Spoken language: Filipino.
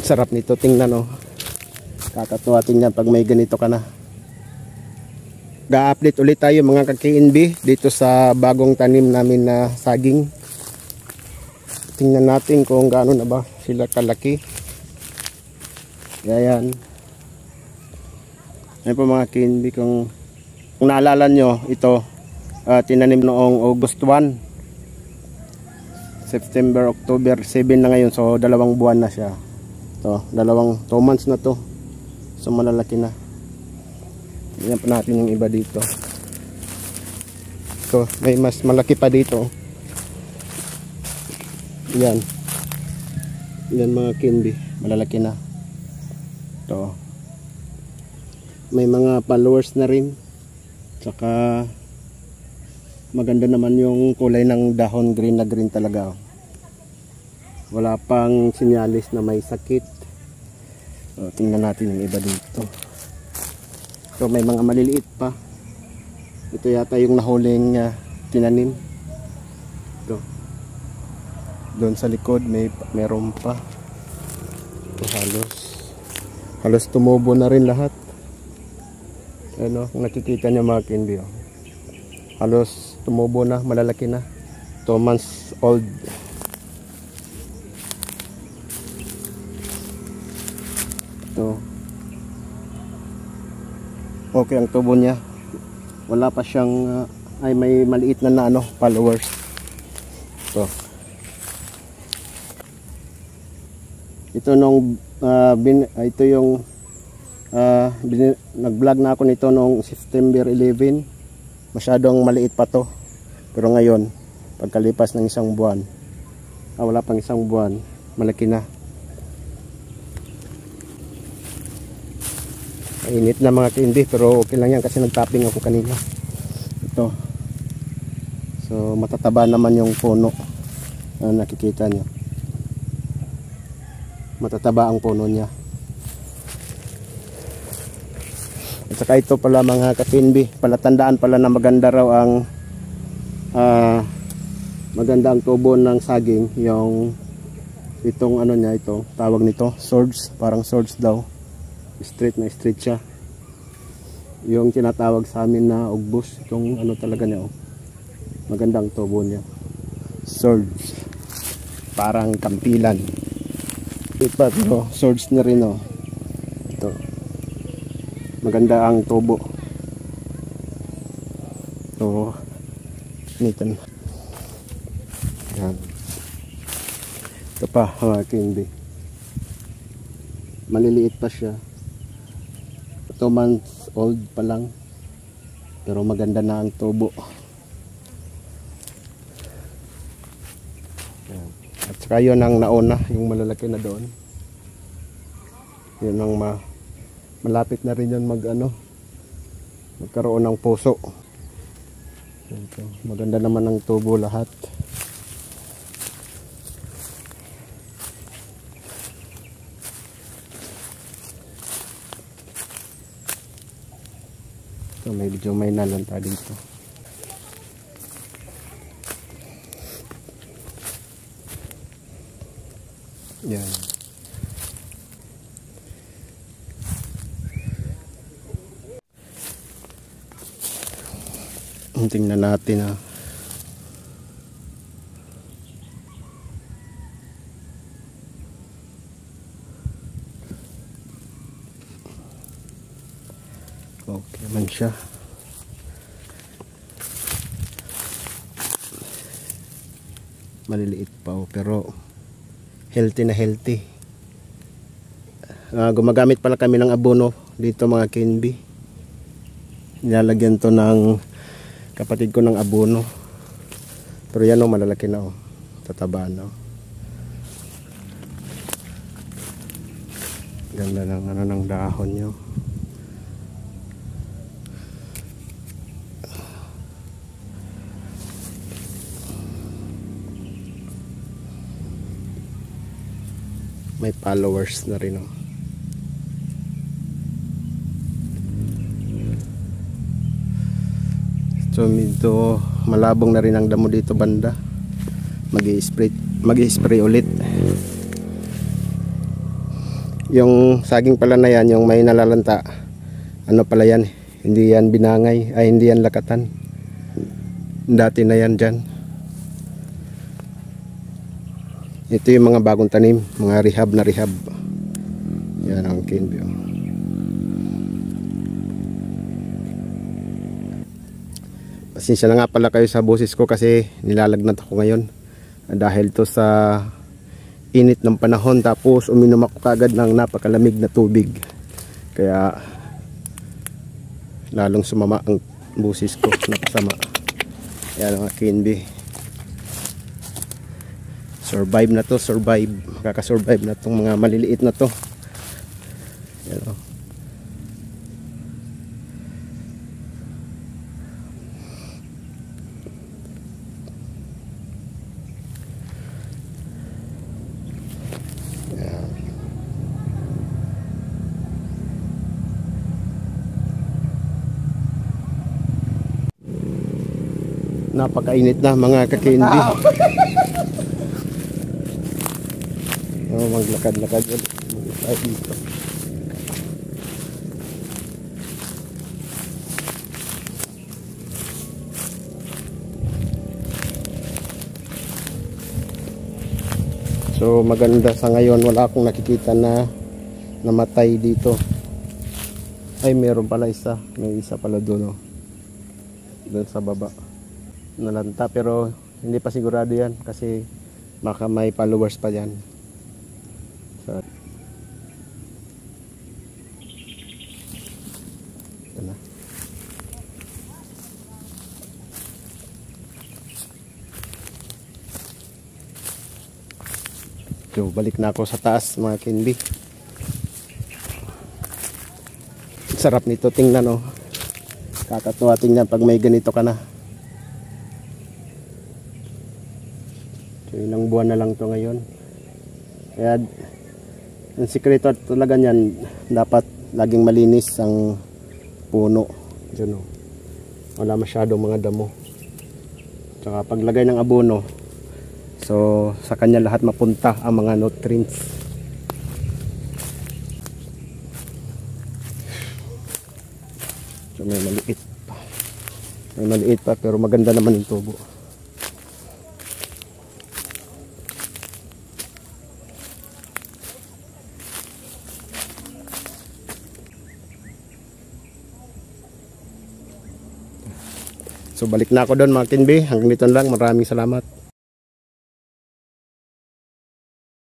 Sarap nito tingnan, oh. Kakatuwa tingnan pag may ganito ka na. Ga-update ulit tayo mga ka-KNB dito sa bagong tanim namin na saging. Tingnan natin kung gaano na ba sila kalaki. Ayan. Ayan po mga KNB, kung naalala nyo, ito tinanim noong August 1, September, October 7 na ngayon. So 2 buwan na siya. To, 2 months na to. So malalaki na. Tingnan pa natin yung iba dito. So may mas malaki pa dito. Yan. Yan mga KNB, malalaki na. To. May mga followers na rin. Tsaka maganda naman yung kulay ng dahon, green na green talaga. Wala pang sinyalis na may sakit. So, tingnan natin yung iba dito. So may mga maliliit pa. Ito yata yung nahuling tinanim. Ito. Doon sa likod meron pa. Ito halos tumubo na rin lahat. Ano, kung nakikita niyo mga KNB, oh. Halos tumubo na, malalaki na. 2 months old. Ito. Okay ang tubo niya. Wala pa siyang ay may maliit na followers. Ito. Ito nung ito yung nag-vlog na ako nito noong September 11. Masyadong maliit pa to. Pero ngayon, pagkalipas ng 1 buwan, wala pang 1 buwan, malaki na. Mainit na mga KNB, pero okay lang yan kasi nag-tapping ako kanina. Ito. So matataba naman yung puno. Nakikita nyo. Matataba ang puno niya. At saka ito pala mga ka-KNB, palatandaan pala na maganda raw ang maganda ang tubo ng saging. Yung itong ano niya, ito tawag nito swords, parang swords daw. Straight na straight siya. Yung tinatawag sa amin na ugbos, itong ano talaga niya, oh. Magandang tubo niya. Swords. Parang kampilan. Ito, pero swords na rin, oh. Ito. Maganda ang tubo. Ito. Nitan. Yan. Ito pa mga KNB. Maliliit pa siya. 2 months old pa lang, pero maganda na ang tubo. At saka yun ang nauna, yung malalaki na doon. Yun ang malapit na rin yun magkaroon ng puso. Ito, maganda naman ang tubo lahat. So may nalanta dito. Yan. Tingnan natin okay man siya. Maliliit pa, pero healthy na healthy. Gumagamit pala kami ng abono dito mga KNB. Nilalagyan to ng kapatid ko ng abono. Pero yan, malalaki na, tataba na. Ganda ng dahon nyo. May followers na rin, So medyo malabong na rin ang damo dito banda. Mag-i-spray ulit. Yung saging pala na yan, yung may nalalanta, ano pala yan, hindi yan binangay, ay hindi yan lakatan. Dati na yan dyan. Ito yung mga bagong tanim, mga rehab na rehab. Yan ang cane bee. Pasensya na nga pala kayo sa boses ko kasi nilalagnat ako ngayon. Dahil to sa init ng panahon, tapos uminom ako kagad ng napakalamig na tubig. Kaya lalong sumama ang boses ko, napasama. Yan ang cane bee. Survive na to, survive. Makakasurvive na tong mga maliliit na to. Yan o. Yan. Napakainit na mga ka-cane bee. Oh, maglakad-lakad ulit tayo dito. So maganda sa ngayon, wala akong nakikita na namatay dito. Ay, meron pala isa, may isa pala doon, oh. Doon sa baba nalanta, pero hindi pa sigurado yan kasi baka may followers pa yan. So, ito na. So, balik na ako sa taas mga cane bee. Sarap nito tingnan, oh. Kakatuwa tingnan pag may ganito ka na. So, ilang buwan na lang to ngayon. Kaya ang sikreto talaga niyan, dapat laging malinis ang puno. Diyan, oh. Wala masyadong mga damo. Tsaka paglagay ng abono, so sa kanya lahat mapunta ang mga nutrients. So may maliit pa. May maliit pa pero maganda naman yung tubo. So balik na ako doon mga cane bee. Hanggang dito lang. Maraming salamat.